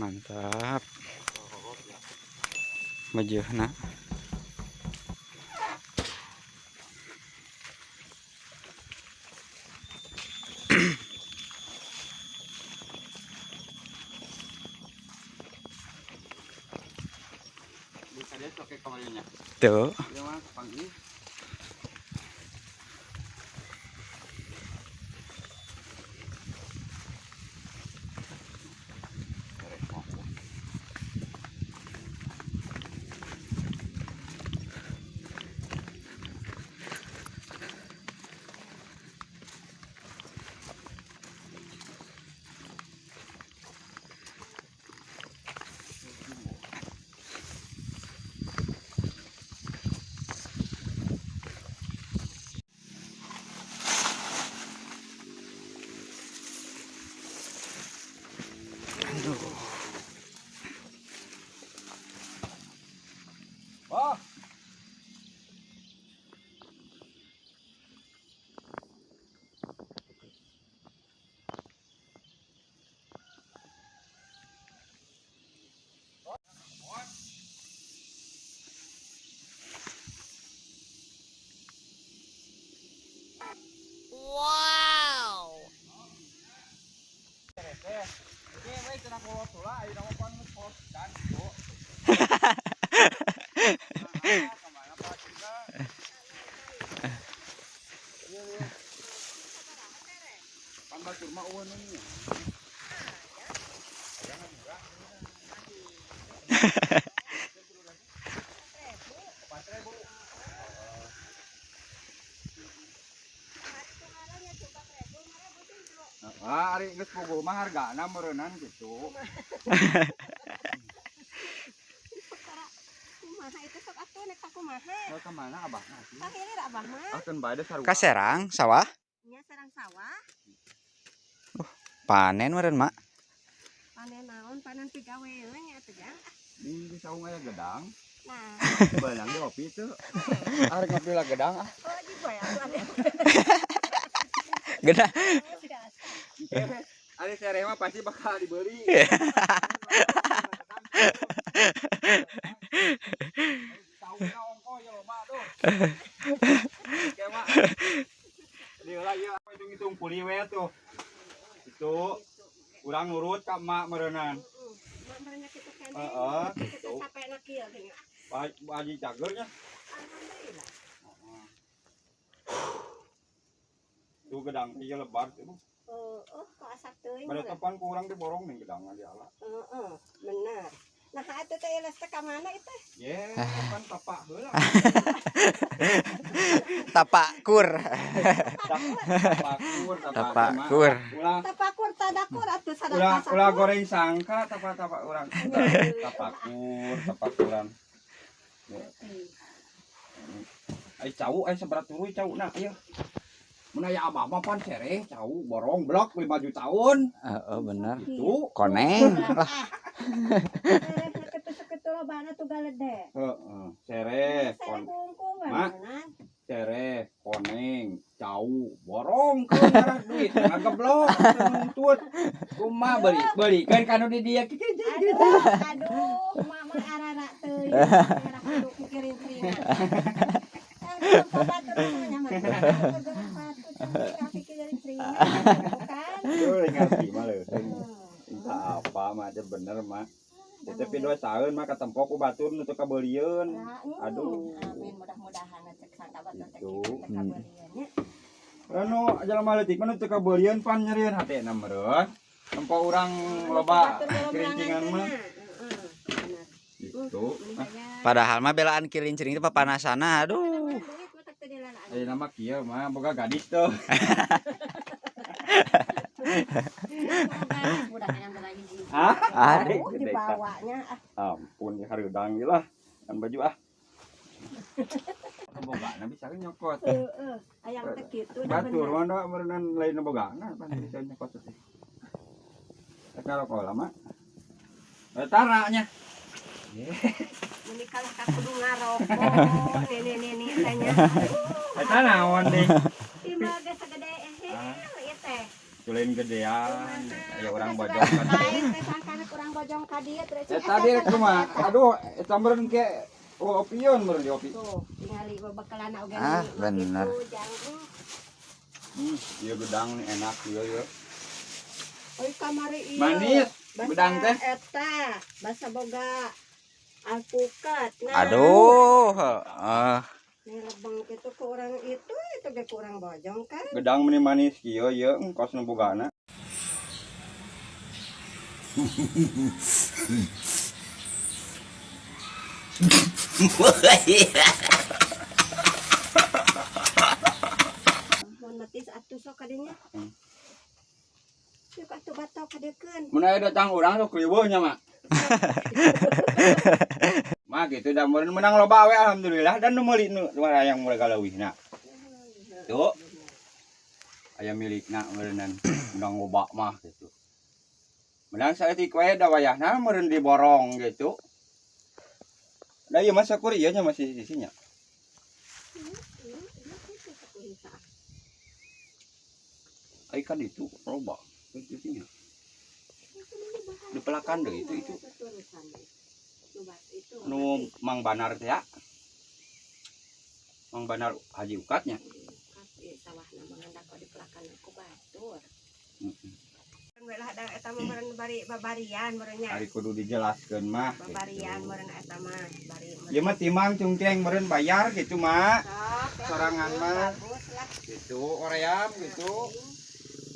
Mantap. Majuhna. Tuh. Wah. Wow. Ari geus bogo mah hargana meureunnan gitu. Kumaha itu sok atuh nek sakumaha. Ka mana abahna sih? Ka hilir abah mah. Akeun bae da sarua. Ka Serang sawah. Nya sareng sawah. Panen meureun, Mak. Panen naon? Panen pigawe we nya teh Jang. Di saung aya gedang. Nah, Beunang di opi teu. Arek ngopi lah gedang ah. oh di bae atuh ade. Gede. Ari sereh mah pasti bakal dibeli. Saungna ongko ya lo mah tuh. Oke mah. Dia lagi hitung-hitung puli we tuh. Itu urang nurut ka emak meureunnan. Mak merenya kitu kene. Heeh. Kitu sapena kieu teh nya. Baji cagernya. Alhamdulillah. Tuh gedang ieu lebar tuh. Oh, kok asap teuing. Pada tepan ku urang diborong nih gedangna di ala. Heeh, bener. Nah, atuh teh eles teh ka mana itu? Ye, kan tapak heula. Tapakur. Tapakur, Tapakur. Ulah Tapakur tadakur atuh sadaka. ulah goreng sangka tapak urang. Tapakuran. Ai cau ai seberat turuy cauna ieu. Mun aya abah mah pan sereh cau borong blok 5 tahun. Heeh, bener. Itu Koneng lah. Ketu-ketu lobana tuh galedek. heeh, sereh Saya bungkung Mak. beneran. sereh koneng cau borong ke ngarah duit ngageblok nuntut kumaha beli kan di dia kieu Aduh, mama arara teuing. Arara kudu pikirin tringan. Bapak terusnya mah. Pikirin tringan. Bukan. Tuh ngerti mah leuh. Entah apa mah aja bener mah. Ya, tapi 2 tahun mah katempo ku batur nu teu kabeulieun. Aduh. Amin, mudah-mudahan cek sangka batur teh Itu. kita kabeulieun nya. Anu jelema leutik mah nu teu kabeulieun pan nyerieun hatena meureun. Tempo urang loba kerincingan mah. Itu. Padahal mah belaan kilincing itu papanasana. Aduh. Ayeuna mah kieu mah boga gadis tuh. Hah? Ari Dibawanya Ampun ya hareudang ieu lah. Kan baju ah. Kebogana bisa nyokot. heeh, aya teh kitu da Batur bener. mana meureunnan lain bogana pan bisa nyokot teh. Karo kola mah. Taranya. Ini kalah ka kudu ngarokok. Nene teh nya. Eta naon deh? Timbal ge sagede ieu teh. Tulain gedean. Aya urang bojong kan. Lain teh sangkana urang bojong ka dieu terus. Tadi cuma aduh eta meureun ke opion meureun di opi. Tuh, tingali bebekelana oge. bener. Ieu gedang nih enak ieu ya. Oi kamari ieu. Manis, gedang teh. Eta basa boga alpukat. Aduh, heeh. Nih lebeng kitu ke urang itu ge kurang bojong kan. Gedang meni manis kieu ieu engkos nu bogana. Mun metis atuh sok ka dinya. Yuk atuh batok ka deukeun. Mun aya datang urang sok riweuh nya mah. Mah gitu da meureun menang loba we alhamdulillah dan nu meuli nu hayang mulai galeuwihna. Tuh. Aya milikna meureunan menang loba mah gitu. Menang saeutik we da wayahna meureun diborong gitu. Da ieu mah sakur ieu nya masih sisinya. Ai kan itu loba sisinya. Dipelakan deh itu. Nu Mang Banar teh ya. Mang Banar Haji Ukatnya. Sawahna manganda kok dipelakan ku batur. Lah da eta mah meureun bari babarian meureun nya. Ari kudu dijelaskeun mah. Babarian meureun eta mah bari. Ieu mah timang cungkeng meureun bayar gitu mah. Sok, Sorangan mah. bagus lah. Gitu oream gitu.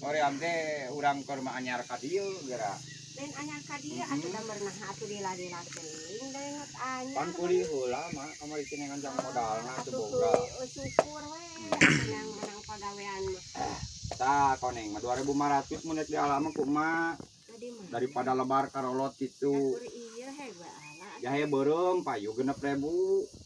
Oream teh urang keur mah anyar ka dieu geura. Lain anyar ka dieu atuh da merenah atuh dilila-lila teuing da inget anyar. Pan kuliah heula mah kamari cenengan jang modalna teu boga. Syukur we menang pagawean mah. Tah koneng mah 2.500 mun di alam kumaha Tadi mah daripada lebar karolot kitu. kur ieu heba ala. Jahe beureum payu 6.000.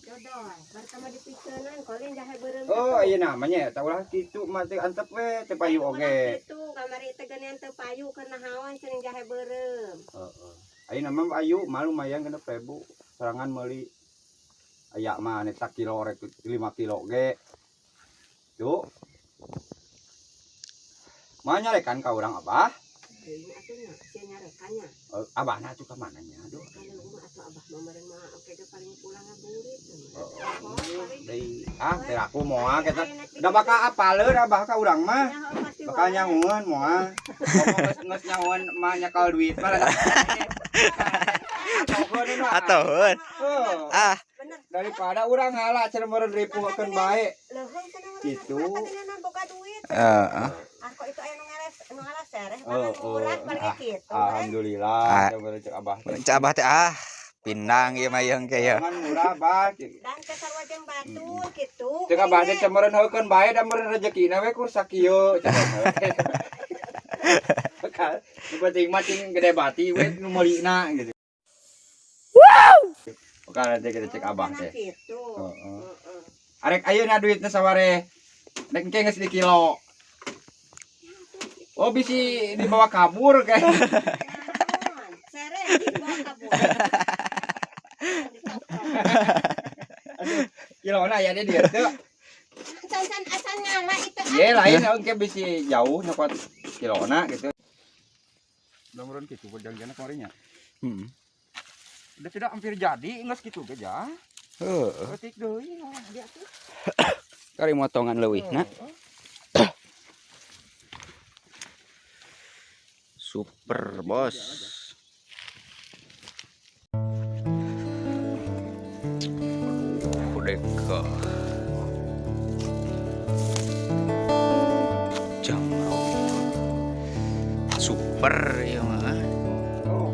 Dodol, bartama dipikeunaan kolin jahe beureum. Oh, ieu namanya eta ulah kitu mah teh antep we teh payu oge. Itu kamari teh geunean teu payu keur nahawan cenah jahe beureum. Heeh. Ayeuna mah payu mah lumayan 6.000. Sorangan meuli aya mah neta kilo rek 5 kilo ge. Tuh. Mah nyarekan ka urang Abah. Deui atuh nya, sia nyarekannya. Abahna atuh ka mananya aduh. Kalau mah atuh Abah mah meureun mah oke ge paling pulang ngaburit. Deui teh aku moal kita da bakal apaleun Abah ka urang mah. Bakal nyangueun moal. Geus nyangueun mah nyakal duit mah. Atuhun. Ah, Daripada urang halah cenah meureun ripuhkeun bae. Gitu. heeh. Aku itu aya nu ngalas sereh makan urat paling kitu. Alhamdulillah meureun cek Abah. Cak Abah teh pindang ieu mah yeung ke ieu. Jangan murah Bah. Dan ke sarwajeng batur kitu. Cek Abah teh cenah meureun heukeun bae da meureun rezekina we ku sakieu. Bakal nu penting mah cing gede bati we nu meulina gitu. Bakal nanti kita cek Abah teh. Kitu. Heeh. Arek ayeuna duitna saware. Nek engke geus di kilo. Oh bisi dibawa kabur kayak. Sereh dibawa kabur. Kilona ya dia tuh. Can asan nyala itu. Ye lain engke bisi jauh nyokot kilona gitu. Udah meureun kitu jangan kamarinya. Heeh. Udah tidak hampir jadi geus kitu ge ja. Heeh. Petik deui dia tuh. Kari motongan leuwihna. Super, Bos. Deka. Jamro. Super ya mah. Oh.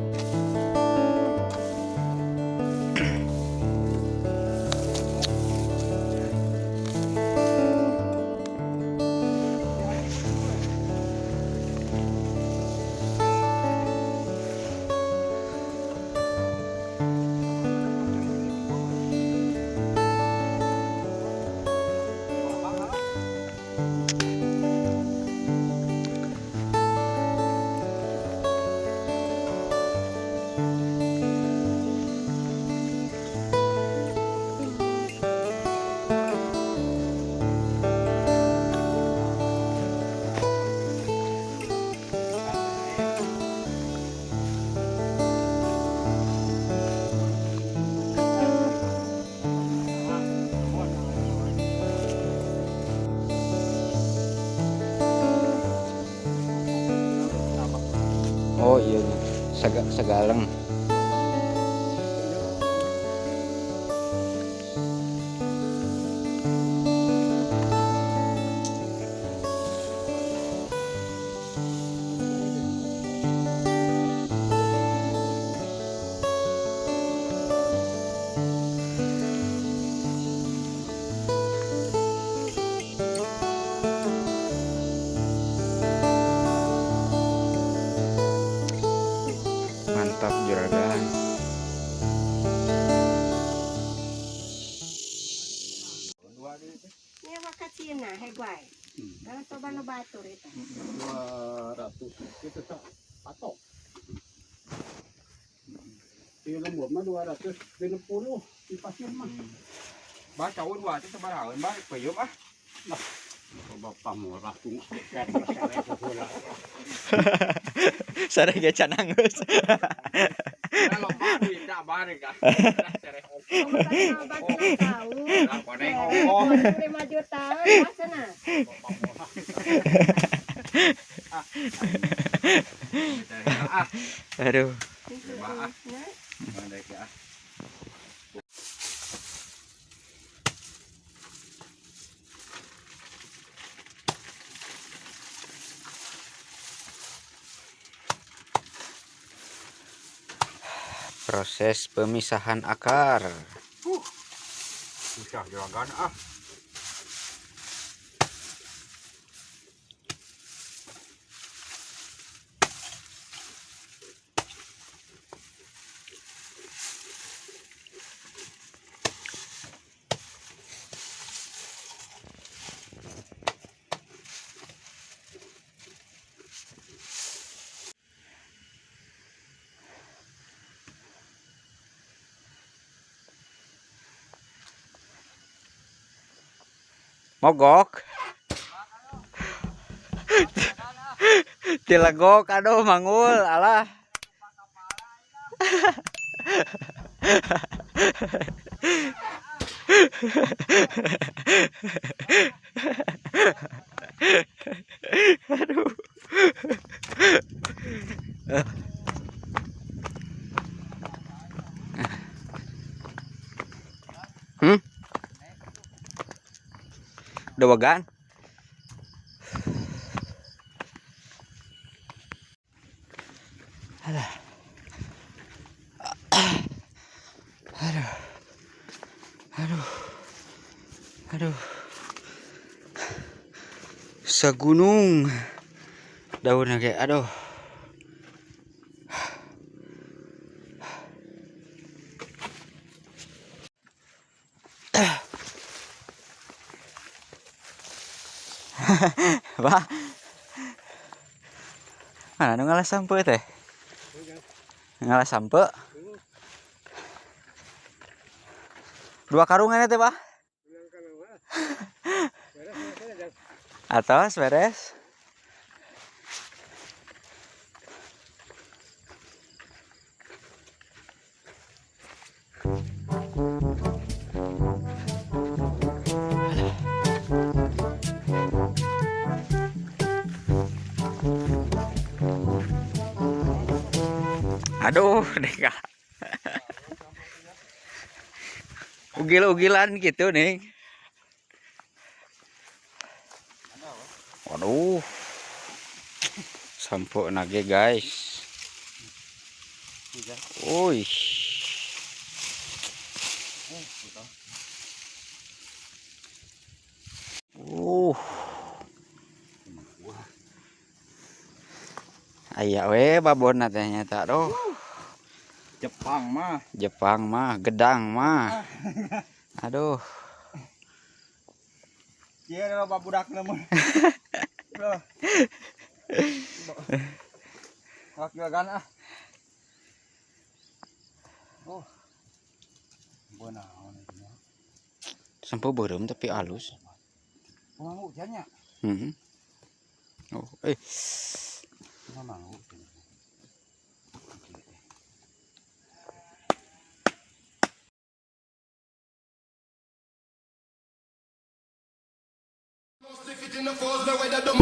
Segaleng. Mantap juragan. Ini wakacina, hegwai. Kalau coba no batur itu. 200 itu patok. Di lembut mah 250 di pasir mah. Ba cháu qua chứ ba đảo ba phải yếu á. Bapak murah tuh. Kan lah. Sareng ge canang geus. Kalau ba duit dak ba deh kan. Cereh Kamu kan batur tahu. Apa neng ongko. 5 juta, masana. Aduh. Nah, Mana ya? Proses pemisahan akar. Susah juragan ah. Mogok. Tilegok aduh mangul alah. Aduh. Dawagan. Aduh. Aduh. Aduh. Aduh. Segunung daunnya kayak aduh. Wah. Mana nu ngalah sampe teh? Ngalah sampe. 2 karungan teh, Pak. Atos beres. Aduh, Deka. Ugil-ugilan gitu nih. Waduh. Sampo nage guys. Uy. Aya we babonna teh nyata doh. Jepang mah, gedang mah. Aduh. Iya kalau babudak namun. Wak juragan ah. Oh. Benar. Sampo beureum tapi alus. Mau hujannya. Oh, Mau. Stick it in the force, no way that the